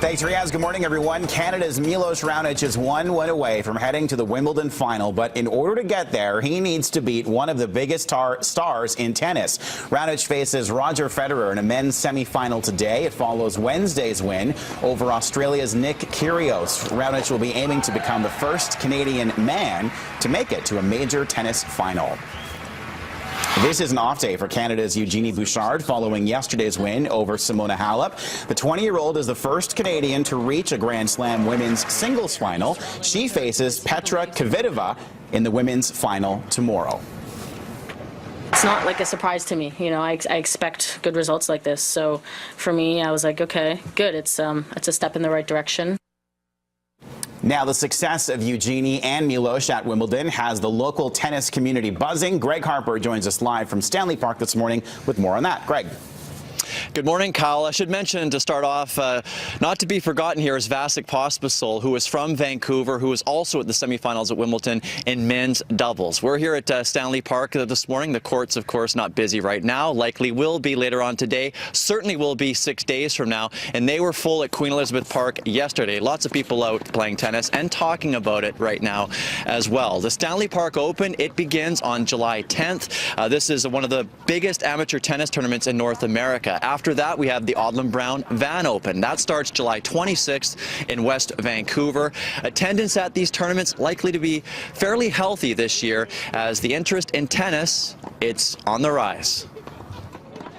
Thanks, Riaz. Good morning, everyone. Canada's Milos Raonic is one win away from heading to the Wimbledon final, but in order to get there, he needs to beat one of the biggest stars in tennis. Raonic faces Roger Federer in a men's semi-final today. It follows Wednesday's win over Australia's Nick Kyrgios. Raonic will be aiming to become the first Canadian man to make it to a major tennis final. This is an off day for Canada's Eugenie Bouchard following yesterday's win over Simona Halep. The 20-year-old is the first Canadian to reach a Grand Slam women's singles final. She faces Petra Kvitova in the women's final tomorrow. It's not like a surprise to me. You know, I expect good results like this. So for me, I was like, okay, good. It's a step in the right direction. Now, the success of Eugenie and Milos at Wimbledon has the local tennis community buzzing. Greg Harper joins us live from Stanley Park this morning with more on that. Greg. Good morning, Kyle. I should mention to start off, not to be forgotten here is Vasek Pospisil, who is from Vancouver, who is also at the semifinals at Wimbledon in men's doubles. We're here at Stanley Park this morning. The court's, of course, not busy right now. Likely will be later on today. Certainly will be 6 days from now. And they were full at Queen Elizabeth Park yesterday. Lots of people out playing tennis and talking about it right now as well. The Stanley Park Open, it begins on July 10th. This is one of the biggest amateur tennis tournaments in North America. After that, we have the Odlum Brown Van Open. That starts July 26th in West Vancouver. Attendance at these tournaments likely to be fairly healthy this year as the interest in tennis, it's on the rise.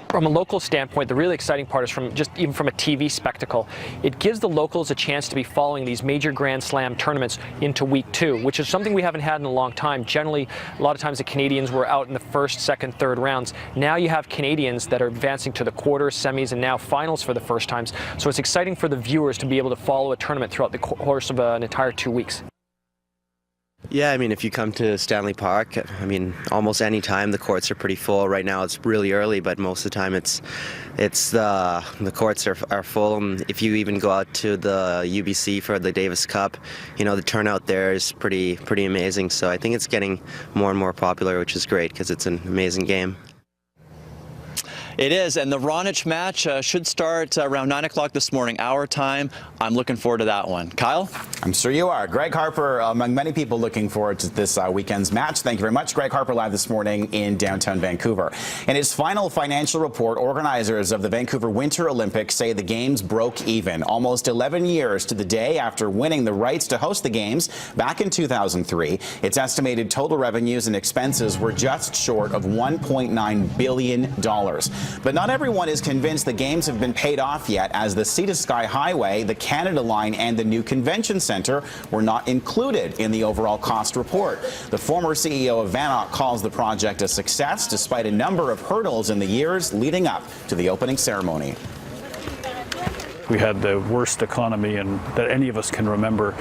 From a local standpoint, the really exciting part is even from a TV spectacle. It gives the locals a chance to be following these major Grand Slam tournaments into week 2, which is something we haven't had in a long time. Generally, a lot of times the Canadians were out in the first, second, third rounds. Now you have Canadians that are advancing to the quarters, semis, and now finals for the first times. So it's exciting for the viewers to be able to follow a tournament throughout the course of an entire 2 weeks. Yeah, I mean, if you come to Stanley Park, I mean, almost any time the courts are pretty full. Right now it's really early, but most of the time the courts are full. And if you even go out to the UBC for the Davis Cup, you know, the turnout there is pretty amazing. So I think it's getting more and more popular, which is great because it's an amazing game. It is, and the Raonic match should start around 9 o'clock this morning, our time. I'm looking forward to that one. Kyle? I'm sure you are. Greg Harper, among many people looking forward to this weekend's match. Thank you very much. Greg Harper live this morning in downtown Vancouver. In his final financial report, organizers of the Vancouver Winter Olympics say the Games broke even. Almost 11 years to the day after winning the rights to host the Games back in 2003, its estimated total revenues and expenses were just short of $1.9 billion. But not everyone is convinced the Games have been paid off yet, as the Sea to Sky Highway, the Canada Line, and the new convention center were not included in the overall cost report. The former CEO of VANOC calls the project a success despite a number of hurdles in the years leading up to the opening ceremony. We had the worst economy that any of us can remember,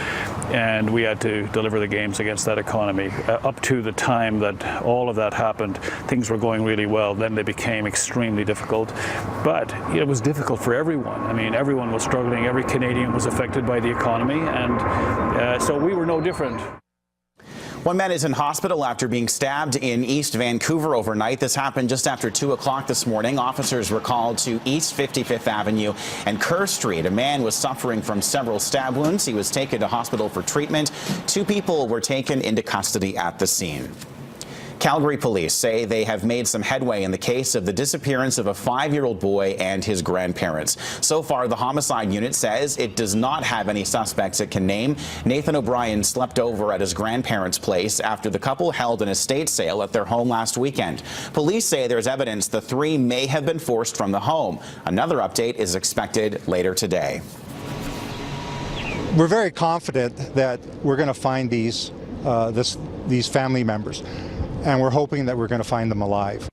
and we had to deliver the Games against that economy. Up to the time that all of that happened, things were going really well. Then they became extremely difficult. But it was difficult for everyone. I mean, everyone was struggling. Every Canadian was affected by the economy, and so we were no different. One man is in hospital after being stabbed in East Vancouver overnight. This happened just after 2 o'clock this morning. Officers were called to East 55th Avenue and Kerr Street. A man was suffering from several stab wounds. He was taken to hospital for treatment. 2 people were taken into custody at the scene. Calgary police say they have made some headway in the case of the disappearance of a 5-year-old boy and his grandparents. So far, the homicide unit says it does not have any suspects it can name. Nathan O'Brien slept over at his grandparents' place after the couple held an estate sale at their home last weekend. Police say there's evidence the 3 may have been forced from the home. Another update is expected later today. We're very confident that we're going to find these family members, and we're hoping that we're going to find them alive.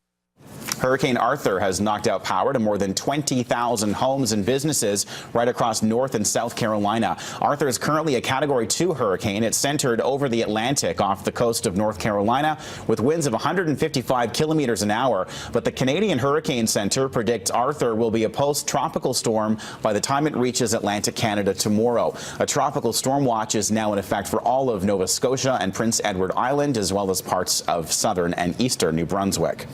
Hurricane Arthur has knocked out power to more than 20,000 homes and businesses right across North and South Carolina. Arthur is currently a Category 2 hurricane. It's centered over the Atlantic off the coast of North Carolina with winds of 155 kilometers an hour. But the Canadian Hurricane Center predicts Arthur will be a post-tropical storm by the time it reaches Atlantic Canada tomorrow. A tropical storm watch is now in effect for all of Nova Scotia and Prince Edward Island, as well as parts of southern and eastern New Brunswick.